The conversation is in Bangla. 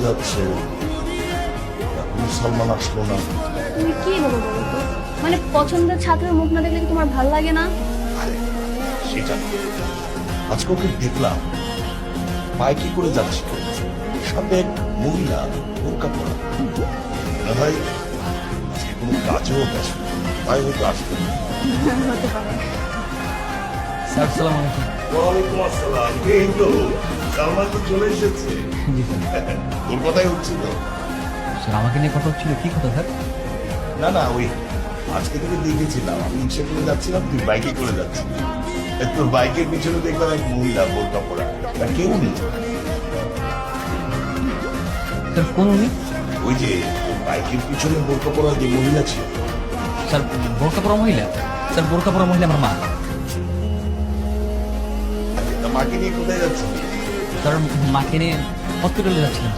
যাচ্ছে, এখনো সালমান আসলো না। তুমি কি বলো বলো তো? মানে পছন্দের ছাত্রের মুখ না দেখলে কি তোমার ভাল লাগে না? আরে, সেটা না। আজকে ওকে দেখলাম বাইকে করে যাচ্ছিল, সাথে এক মহিলা বোরকা পরা। মনে হয় আজকে কোনো কাজেও ব্যস্ত, তাই হয়তো আসবে না। হতে পারে। স্যার সালাম আলাইকুম। ওয়ালাইকুম আসসালাম। এই তো সালমান তো চলে এসেছে। জি স্যার। তোর কথাই হচ্ছিল। স্যার আমাকে নিয়ে কথা হচ্ছিল, কি কথা স্যার? না না, ওই আজকে থেকে দেখেছিলাম আমি রিক্সা করে যাচ্ছিলাম, তুই বাইকে করে যাচ্ছিলি। তোর বাইকের পিছনে দেখলাম এক মহিলা বোরকা পরা, তা কেউ নেই। স্যার কোন উনি? ওই যে তোর বাইকের পিছনে বোরকা পরা যে মহিলা ছিল। স্যার বোরকা পরা মহিলা? স্যার বোরকা পরা মহিলা আমার মা। তা মাকে নিয়ে কোথায় যাচ্ছিলি? স্যার মাকে নিয়ে হসপিটালে যাচ্ছিলাম।